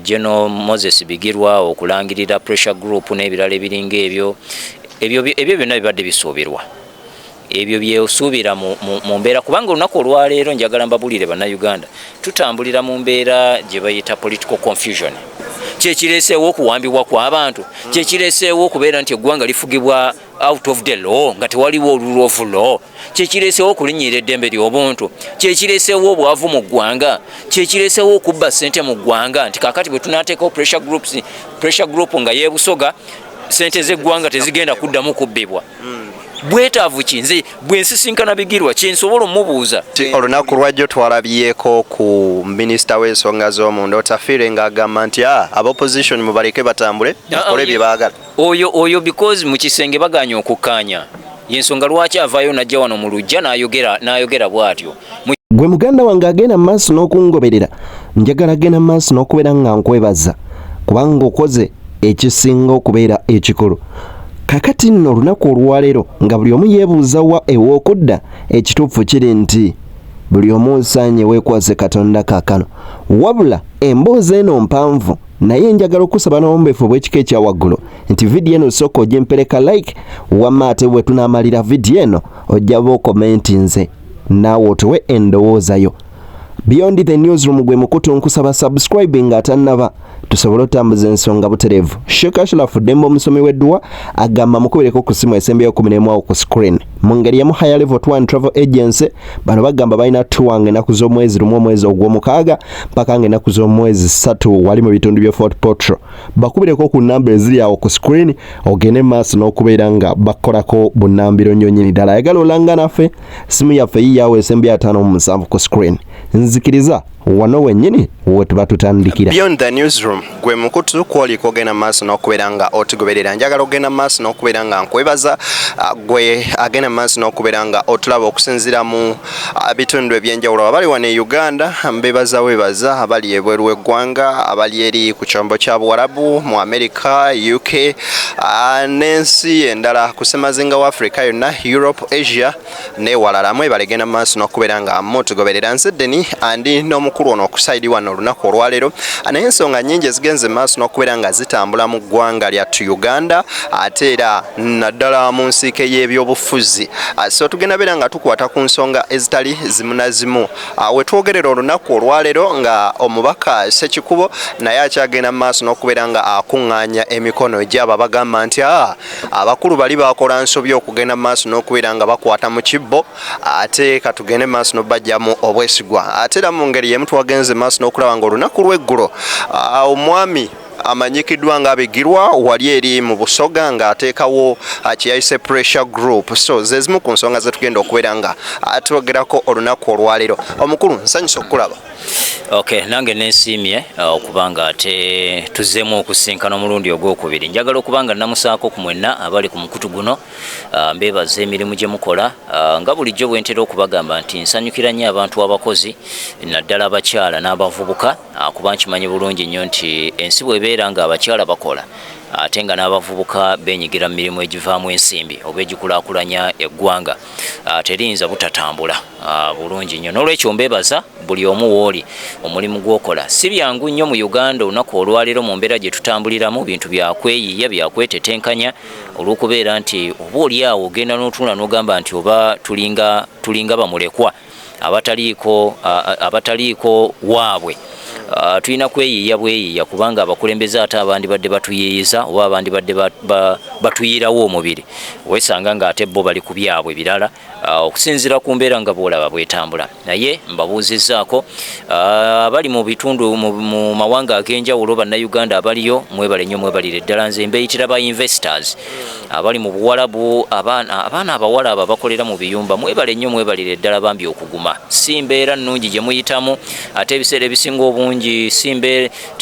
General Moses Bigirwa okulangirira pressure group n'ebirala ebiringa ebyo byonna bibadde bisuubirwa. Ebyo byesuubira mu mbeera kubanga olunaku olwaleero njagala mbabulire bannayuganda tutambulira mu mbeera gye bayita political confusion. Kyekireeseewo okuwambibwa kw'abantu, kyekireeseewo okubeera nti eggwanga lifugibwa out of the law nga tewaliwo rule of law, kyekireeseewo okulinnyirira eddembe ly'obuntu, kyekireeseewo obwavu mu ggwanga, kyekireeseewo okubba ssente mu ggwanga nti kaakati bwe tunaateekawo pressure group nga yeebusoga ssente z'eggwanga tezigenda kuddamu kubbibwa. Bwetaavu kinze bwensisinkana Bigirwa kyensobola omubuuza. Olunaku lwajjo twalabyeko ku minisita w'ensonga z'omunda Otafiire ng'agamba nti ab'opposition mubaleke batambule bakole bye baagala. Oyo because mu kisenge baganya okukkaanya yensonga lwaki avaayo najja wano mu lujja n'ayogera bw'atyo. Gwe muganda wange agenda mu maaso n'okungoberera njagala agenda mu maaso n'okubeera nga nkwebaza kubanga okoze ekisinga okubeera ekikulu. Kakati nno olunaku olwaleero nga buli omu yeebuuza wa ew'okudda ekituufu kiri nti buli omu nsaanye weekwase Katonda kaakano. Wabula emboozi eno mpanvu naye njagala okusaba n'ombeefu bw'ekika ekya waggulu nti vidiyo eno sooka ojje mpereka like wamma ate bwe tunaamalira vidiyo eno ojjaba okomenti nze naawe otuwe endowooza yo. Beyond the Newsroom gwe mukutu nkusaba subscribing nga atannaba tusobole otambuza ensonga butereevu. Sheikh Ashraf Dembo omusomi w'edduwa agamba mukubireko ku ssimu esembeyo 11 ku screen. Mu ngeri y'emu Higher Level Tour Travel Agency bano bagamba balina tour ng'ennaku z'omwezi lumu omwezi ogw'omukaaga mpaka ng'ennaku z'omwezi 3 wali mu bitundu bya Fort Portal. Bakubireko ku nnamba eziri awo ku screen ogende maaso n'okubeera nga bakolako bunnambiro nnyonnyini ddala. Ayagala olanga naffe simu yaffe yiyawo esembeyo 57 ku screen. Nzikiriza wano wennyini we tuba tutandikira. Beyond the Newsroom gwe mukutu kwoliko ogenda maaso n'okubeera nga otugoberera. Njagala ogenda maaso n'okubeera nga nkwebaza gwe agenda maaso n'okubeera nga otulaba okusinziira mu bitundu ebyenjawulo abali wano e Uganda weebaza abali ebweru w'eggwanga abali eri ku kyombo kya Buwarabu mu America, UK n'ensi endala ku ssemazinga wa Africa yonna, Europe, Asia n'ewalala mwebalegenda maaso n'okubeera nga mutugoberera. Nzeddeni andi n'omukulu ono okusaidi wano olunaku olwaleero naye ensonga nnyingi ezigenze maaso n'okubeera nga zitambula mu ggwanga lyattu Uganda ate era naddala mu nsiike y'ebyobufuzi. So tugenda beera nga tukwata ku nsonga ezitali zimu na zimu. We twogerera olunaku olwaleero nga omubaka Ssekikubo naye akyagenda maaso n'okubeera nga akuŋŋaanya emikono gy'abo abagamba nti abakulu bali bakola nsobi okugenda maaso n'okubeera nga bakwata mu kibbo ate katugende maaso n'obajjamu obwesigwa. Ate era mu ngeri y'emu twagenze maaso n'okulaba nga olunaku lw'eggulo omwami amanyikiddwa nga Bigirwa wali eri mu Busoga nga ateekawo kiyayise pressure group. So zezimu ku nsonga zetugenda okubeera nga atwogerako olunaku olwaleero. Omukulu nsanyusa okulaba. Okay, nange nensiimye okubanga ate tuzzeemu okusinkana omulundi ogwokubiri. Njagala okubanga namusaako ku mwenna abali ku mukutu guno mbeebaza emirimu gye mukola nga bulijjo bwe ntera okubagamba nti nsanyukira nnyo abantu abakozi naddala abakyala n'abavubuka kuba nkimanyi bulungi nnyo nti ensi bw'ebeera nga abakyala bakola ate nga n'abavubuka benyigira mu mirimu egivaamu ensimbi oba egikulaakulanya eggwanga terinza butatambula bulungi nnyo. N'olwekyo mbeebaza buli omu w'oli omulimu gw'okola. Si byangu nnyo mu Uganda olunaku olwaleero mu mbeera gye tutambuliramu bintu byakweyiiya byakwetetenkanya olw'okubeera nti oba oli awo ogenda n'otunula n'ogamba nti oba tulinga bamulekwa abataliiko waabwe. Tulina kweyiiya bweyiiya kubanga abakulembeze ate abandi badde batuyiiyiza oba abandi badde batuyirawo omubiri wesanga nga ate bo bali ku byabwe birala okusinziira ku mbeera nga boolaba bwetambula. Naye mbabuuzizzaako abali mu bitundu mu mawanga ag'enjawulo bannayuganda abaliyo mwebale nnyo mwebalire ddala. Nze mbeyitira ba investors abali mu Buwarabu abaana abawala abo abakolera mu biyumba mwebale nnyo mwebalire ddala bambi okuguma. Si mbeera nnungi gye muyitamu ate ebiseera ebisinga obungi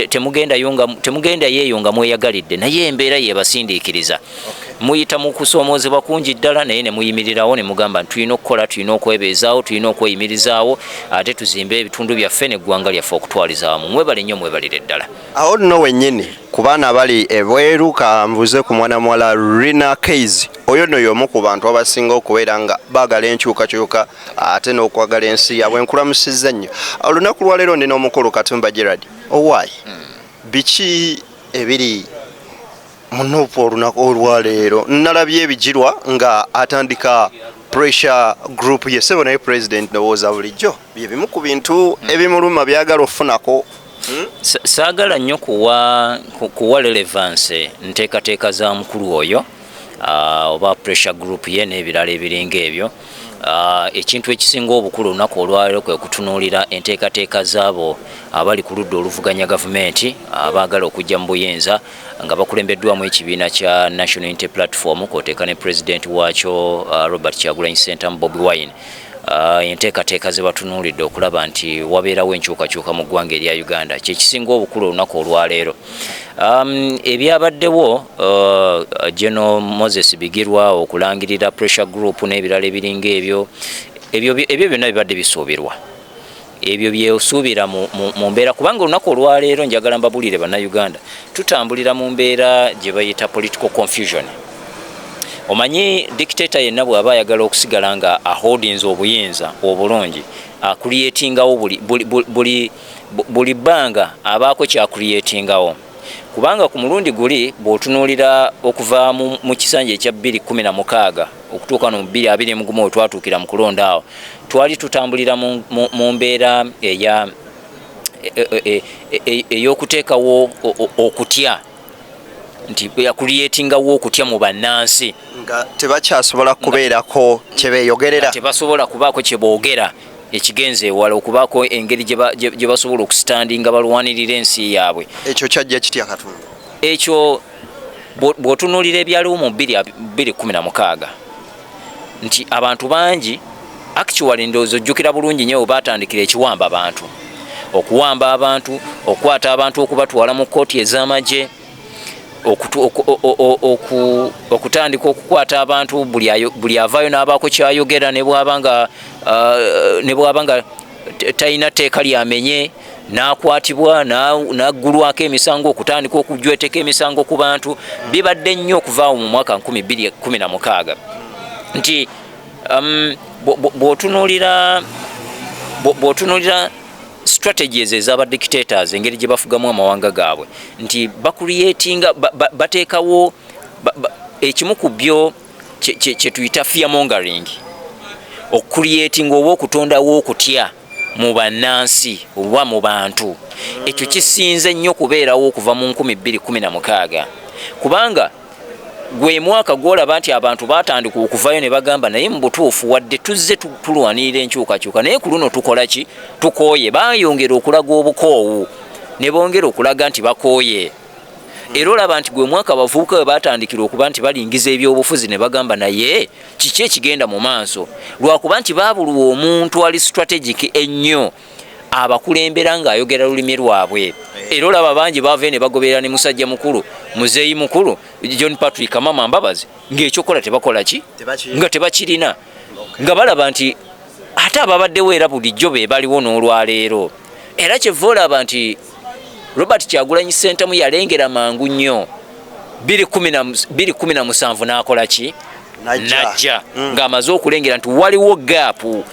temugenda yeeyo nga mweyagalidde naye embeera yebasindiikiriza. Muyita mu kusoomozebwa kungi ddala naye ne muyimirirawo ne mugamba nti tulina okukola, tulina okwebeezaawo, tulina okweyimirizaawo ate tuzimbe ebitundu byaffe n'eggwanga lyaffe okutwaliza wamu. Mwebale nnyo mwebalire ddala. Awo nno wennyini ku baana bali ebweru kambuze ku mwana muwala Rina Keys oyo nno y'omu ku bantu abasinga okubeera nga baagala enkyukakyuka ate n'okwagala ensi yaabwe. Nkulamusizza nnyo. Olunaku lwaleero ndina omukulu Katumba Gerard owaayi biki ebiri munuupu olunaku olwaleero nalabye ebijirwa nga atandika pressure group ye sebo naye president ndowooza bulijjo bye bimu ku bintu ebimuluma byagala okufunako. Saagala nnyo kuwa relevance nteekateeka za mukulu oyo oba pressure group ye n'ebirala ebiringa ebyo. Ekintu ekisinga obukulu olunaku olwaleero kwe kutunuulira enteekateeka zaabo abali ku ludda oluvuganya gavumenti abaagala okujja mu buyinza nga bakulembeddwamu ekibiina kya National Unity Platform kwoteeka ne president waakyo Robert Kyagulanyi Ssentamu Bobi Wine. Enteekateeka ze batunuulidde okulaba nti wabeerawo enkyukakyuka mu ggwanga erya Uganda kyekisinga obukulu olunaku olwaleero. Ebyabaddewo General Moses Bigirwa okulangirira pressure group n'ebirala ebiringa ebyo byonna bibadde bisuubirwa. Ebyo byesuubira mu mbeera kubanga olunaku olwaleero njagala mbabulire bannayuganda tutambulira mu mbeera gye bayita political confusion. Omanyi dictator yenna bw'aba ayagala okusigala nga aholdinze obuyinza obulungi akulietingawo buli bbanga abaako kyakulietingawo kubanga ku mulundi guli bw'otunuulira okuva mu kisanja ekya 2016 okutuuka no 2021 wetwatuukira mu kulonda awo twali tutambulira mu mbeera ey'okuteekawo okutya nti yakulietingawo okutya mu bannansi nga tebakyasobola kubeerako kye beeyogerera, tebasobola kubaako kye boogera ekigenze ewala okubaako engeri gye basobola okusitandinga balwanirira ensi yaabwe. Ekyo kyajja kitya Katumba? Ekyo bw'otunuulira ebyaliwo mu 2016 nti abantu bangi actually ndowooza ojjukira bulungi nnyo batandikira ekiwamba abantu, okuwamba abantu, okukwata abantu okubatwala mu kkooti ez'amagye, okutandika okukwata abantu buli avaayo n'abaako kyayogera ne bw'aba nga talina tteeka lyamenye n'akwatibwa n'aggulwako emisango okutandika okujweteka emisango ku bantu. Bibadde nnyo okuvaawo mu mwaka 2016 nti bw'otunuulira strategies ez'aba dictators engeri gye bafugamu amawanga gaabwe nti bakuliyetinga bateekawo ekimu ku byo kye tuyita fear mongering, okuliyetinga oba okutondawo okutya mu bannansi oba mu bantu. Ekyo kisinze nnyo kubeerawo okuva mu 2016 kubanga gwe mwaka gwolaba nti abantu batandika okuvayo ne bagamba naye mu butuufu wadde tuzze tulwanirira enkyukakyuka naye ku luno tukola ki? Tukooye. Bayongera okulaga obukoowu ne bongera okulaga nti bakooye. Era olaba nti gwe mwaka abavubuka we batandikira okuba nti balingiza ebyobufuzi ne bagamba naye kiki ekigenda mu maaso, lwakuba nti baabulwa omuntu ali strategic ennyo abakulembera ng'ayogera lulimi lwabwe. Era olaba bangi baave ne bagoberera ne musajja mukulu muzeeyi mukulu John Patrick Amama Mbabazi ng'ekyokola tebakola ki? Nga tebakirina, nga balaba nti ate ababaddewo era bulijjo be baliwo n'olwaleero. Era kyeva olaba nti Robert Kyagulanyi Ssentamu yalengera mangu nnyo 2017 n'akola ki? Najja ng'amaze okulengera nti waliwo gaapu.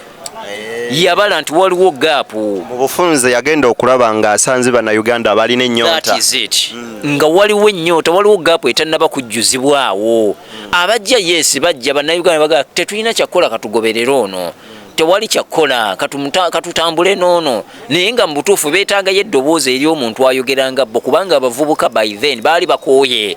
Yabala nti waliwo gaapu mu bufunze, yagenda okulaba ng'asanze bannayuganda abalina ennyota. That is it. Nga waliwo ennyota, waliwo gaapu etannaba kujjuzibwawo. Abajja yes bajja bannayuganda baga tetulina kyakola katugoberera ono, tewali kyakola katutambule noono, naye nga mu butuufu beetaagayo eddoboozi eri omuntu ayogeranga bo kubanga abavubuka by then baali bakooye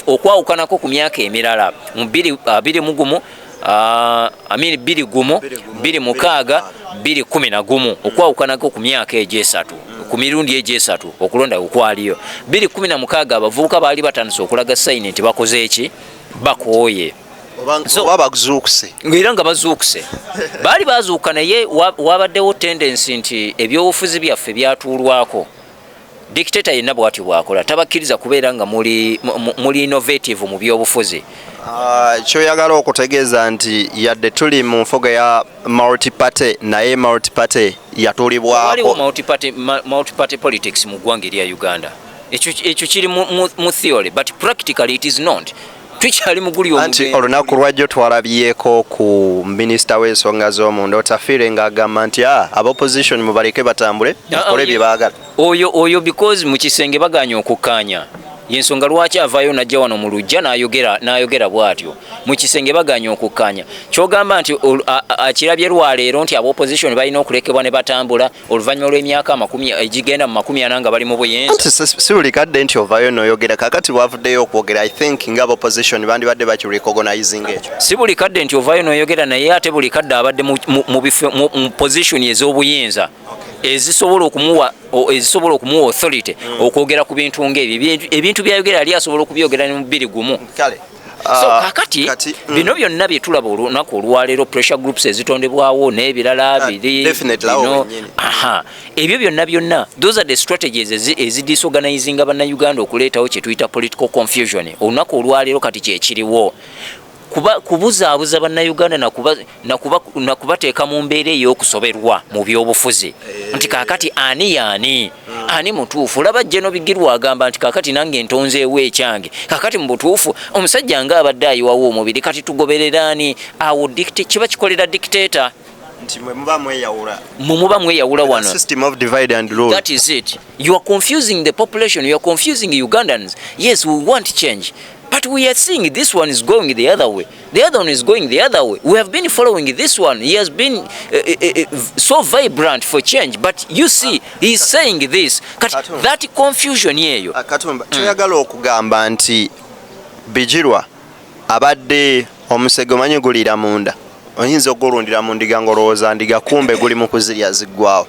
okwawukanako ku myaka emirala mu 2016 2016 okwawukanako ku myaka egyesatu ku mirundi egyesatu okulonda okwaliyo 2016 abavubuka baali batandise okulaga sayini nti bakoze eki? Bakooye. Era nga bazuukuse baali bazuuka, naye wabaddewo tendensi nti ebyobufuzi byaffe byatuulwako. Dictator yenna bw'atyo bwakola tabakkiriza kubeera nga muli innovative mu byobufuzi. Kyoyagala okutegeeza nti yadde tuli mu nfoga ya multi-party naye multi-party yatuulibwako. Waliwo multi-party politics mu ggwanga erya Uganda. Ekyo kiri mu theory but practically it is not. Tukyali muguli anti olunaku lwajjo twalabyeko ku minisita w'ensonga z'omunda Otafiire ng'agamba nti aba opposition mubaleke batambule bakole bye baagala. oyo because mu kisenge baganya okukkaanya yensonga lwaki avaayo najja wano mu lujja n'ayogera bw'atyo mu kisenge baganya okukkaanya kyogamba nti akirabye lwaleero nti ab'opposition balina okulekebwa ne batambula oluvannyuma lw'emyaka egigenda mu 40 nga bali mu buyenzi. Si buli kadde nti ovaayo n'oyogera kakati wavuddeyo okwogera I think ng'ab'opposition bandibadde bakirecognizing ekyo. Si buli kadde nti ovaayo n'oyogera naye ate buli kadde abadde mu position ez'obuyinza ezisobola okumuwa authority okwogera ku bintu ng'ebyo ebintu byayogera yali asobola okubyogera ne mu 21. So kakati bino byonna bye tulaba olunaku olwaleero pressure groups ezitondebwawo n'ebirala biri ebyo byonna those are the strategies ezidisorganizinga bannayuganda okuleetawo kye tuyita political confusion. Olunaku olwaleero kati kyekiriwo kubuzaabuza bannayuganda nakubateeka mu mbeera ey'okusoberwa mu byobufuzi nti kakati ani mutuufu. Olaba Jeno Bigirwa agamba nti kakati nange ntonzeewo ekyange kakati mu butuufu omusajja nga abadde ayiwawo omubiri kati tugobereraani awo kiba kikolera dictator nti muba mweyawula wano. System of divide and rule. That is it. You are confusing the population, you are confusing Ugandans. Yes, we want change, but we are seeing this one is going the other way. The other one is going the other way. We have been following this one. He has been so vibrant for change, but you see, he is saying this. That confusion yeyo. Katumba, kyoyagala okugamba nti Bigirwa abadde omusege omanyi gulira munda. Oyinza ogulundira mu ndiga ngolowooza ndiga kumbe guli mu kuzirya ziggwawo.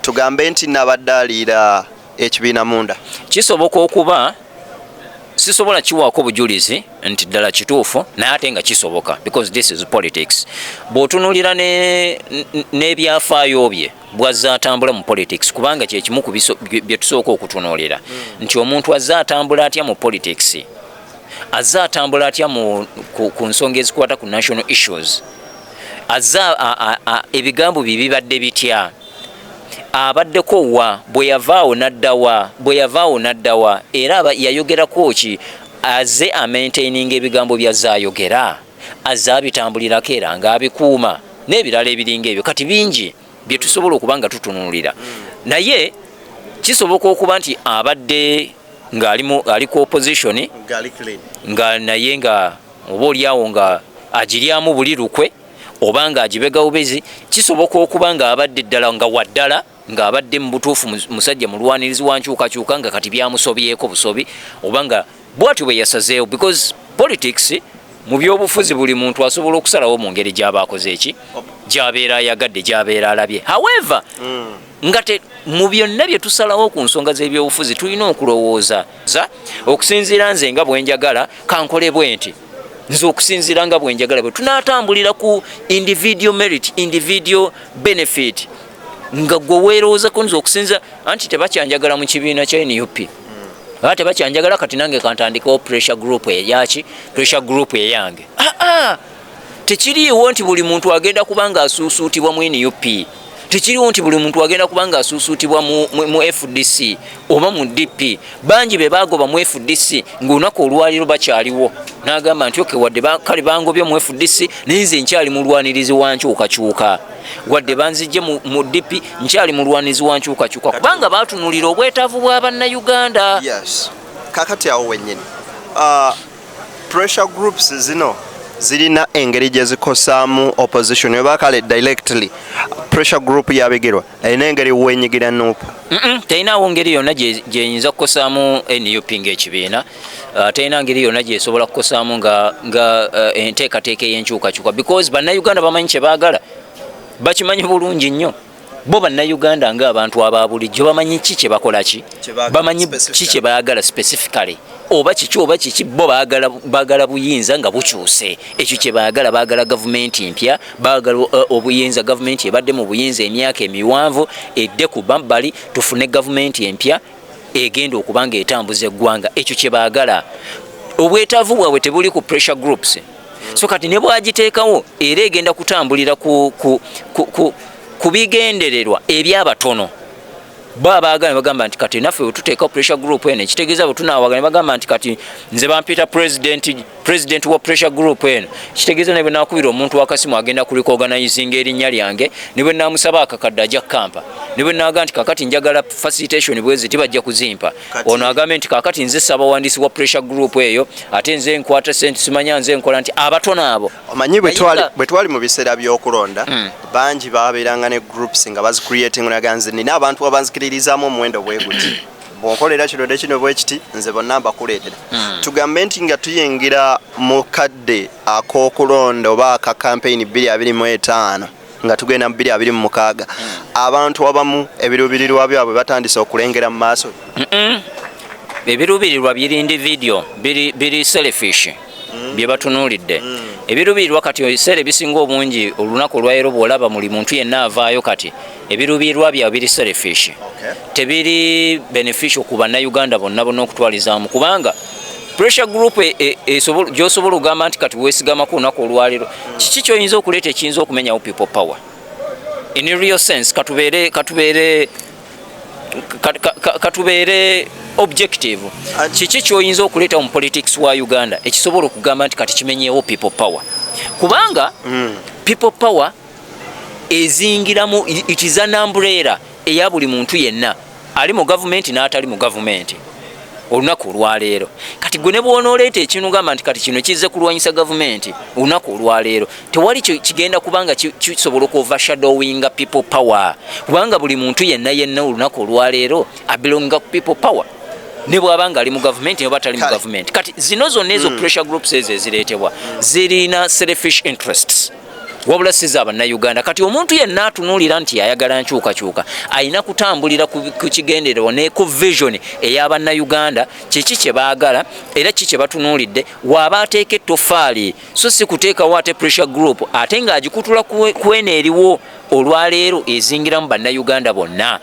Tugambe nti nabadde aliira ekibiina munda. Kisoboka okuba sisobola kiwaako bujulizi nti ddala kituufu naye ate nga kisoboka because this is politics. Bw'otunuulira n'ebyafaayo bye bw'azze atambula mu politics kubanga kye kimu ku bye tusooka okutunuulira nti omuntu azze atambula atya mu politics, azze atambula atya ku nsonga ezikwata ku national issues, azze ebigambo bye bibadde bitya, abaddeko wa bwe yavaawo n'addawa era yayogerako ki azze amaintaining ebigambo byazze ayogera azze abitambulirako era ng'abikuuma n'ebirala ebiringa ebyo kati bingi bye tusobola okuba nga tutunuulira. Naye kisoboka okuba nti abadde ng'ali ku opposition nga naye nga oba oliawo nga agiryamu buli lukwe oba nga agibega bubezi, kisoboka okuba nga abadde ddala nga waddala ng'abadde mu butuufu musajja mulwanirizi wa nkyukakyuka nga kati byamusobyeko busobi oba nga bw'atyo bwe yasazeewo because politics mu byobufuzi buli muntu asobola okusalawo mu ngeri gy'aba akoze eki gy'abeera ayagadde gy'abeera alabye. However nga mu byonna bye tusalawo ku nsonga z'ebyobufuzi tulina okulowooza okusinziira nze nga bwe njagala kankole bwe nti nze okusinziira nga bwe njagala bwe tunaatambulira ku individual merit, individual benefit nga gwe weeroozako nze okusinza anti tebakyanjagala mu kibiina kya NUP ate tebakyanjagala kati nange kantandikawo pressure group eyaki pressure group eyange. Tekiriiwo nti buli muntu agenda kubanga asuusuutibwa mu NUP, tekiriwo nti buli muntu agenda kubanga asuusuutibwa mu FDC oba mu DP. Bangi be bagoba mu FDC ng'olunaku olwaliro bakyaliwo n'agamba nti oke wadde kale bangobye mu FDC naye nze nkyali mulwanirizi wa nkyukakyuka, wadde banzijje mu DP nkyali mulwanirizi wa nkyukakyuka kubanga baatunulira obwetaavu bwa bannayuganda. Yes. Kakati awo wennyini pressure groups zino zirina engeri gye zikosaamu opposition oba kale directly pressure group yabigirwa erina engeri wenyigira nuupu teinaawo ngeri yonna gyenyinza kukosaamu NUP ng'ekibiina, teina ngeri yonna gyesobola kukosaamu nga enteekateeka ey'enkyukakyuka because bannayuganda bamanyi kye baagala, bakimanyi bulungi nnyo. Bo bannayuganda ng'abantu aba bulijjo bamanyi ki kye bakola ki, bamanyi ki kye baagala specifically oba kiki bo baagala buyinza nga bukyuse. Ekyo kye baagala gavumenti mpya, baagala obuyinza gavumenti ebadde mu buyinza emyaka emiwanvu edde ku mabbali tufune gavumenti empya egenda okuba nga etambuza eggwanga. Ekyo kye baagala. Obwetaavu bwabwe tebuli ku pressure groups. So kati ne bwagiteekawo era egenda kutambulira ku bigendererwa ebyabatono baagala ne bagamba nti kati naffe wetuteeka pressure group eno ekitegeeza bwe tunaawagala ne bagamba nti kati nze bampita president wa pressure group eno kitegeeza ne bwe naakubira omuntu wakasimu agenda kulikorganizinga erinnya lyange ne bwe naamusaba akakadde ajja kampa ne bwe naaga nti kakati njagala facilitation bwezi tibajja kuzimpa ono agambe nti kakati nze ssabawandiisi wa pressure group eyo ate nze nkwata sente simanya nze nkola nti abatono abo omanyi bwe twali mu biseera by'okulonda bangi babeeranga ne groups nga bazicreating naganze nina abantu abanzikiririzaamu omuwendo bwe guti bw'onkolera kironde kino bwe kiti nze bonna mbakuleetera tugambe nti nga tuyingira mu kadde ak'okulonda oba aka campaign 2025 nga tugenda mu 2026 abantu abamu ebiruubirirwa byabwe batandise okulengera mu maaso ebiruubirirwa biri individual biri selfish bye batunuulidde ebiruubirirwa kati ebiseera ebisinga obungi olunaku olwaleero bw'olaba muli muntu yenna avaayo kati ebiruubirirwa byabwe biri selfish tebiri beneficial ku bannayuganda bonna okutwalizaamu kubanga pressure group gy'osobola okugamba nti kati weesigama ku lunaku olwaleero kiki ky'oyinza okuleeta ekiyinza okumenyawo people power in a real sense katubeere objective kiki kyoyinza okuleeta mu politics wa Uganda ekisobola okugamba nti kati kimenyeewo people power kubanga people power ezingiramu it is an umbrella eya buli muntu yenna ali mu gavumenti n'atali mu gavumenti olunaku olwaleero kati gwe ne bw'onooleeta ekintu gamba nti kati kino kizze kulwanyisa gavumenti olunaku olwaleero tewali kigenda kubanga kisobola okuovershadowinga people power kubanga buli muntu yenna olunaku olwaleero abelonga ku people power ne bw'abanga ali mu gavumenti ne batali mu gavumenti kati zino zonna ezo pressure groups ezo ezireetebwa zirina selfish interests wabula siza bannayuganda kati omuntu yenna atunuulira nti ayagala nkyukakyuka ayina kutambulira ku kigendererwa ne ku vision ey'abannayuganda kiki kye baagala era kiki kye batunuulidde waaba ateeka ettofaali so si kuteekawo ate pressure group ate ng'agikutula ku eno eriwo olwaleero ezingiramu bannayuganda bonna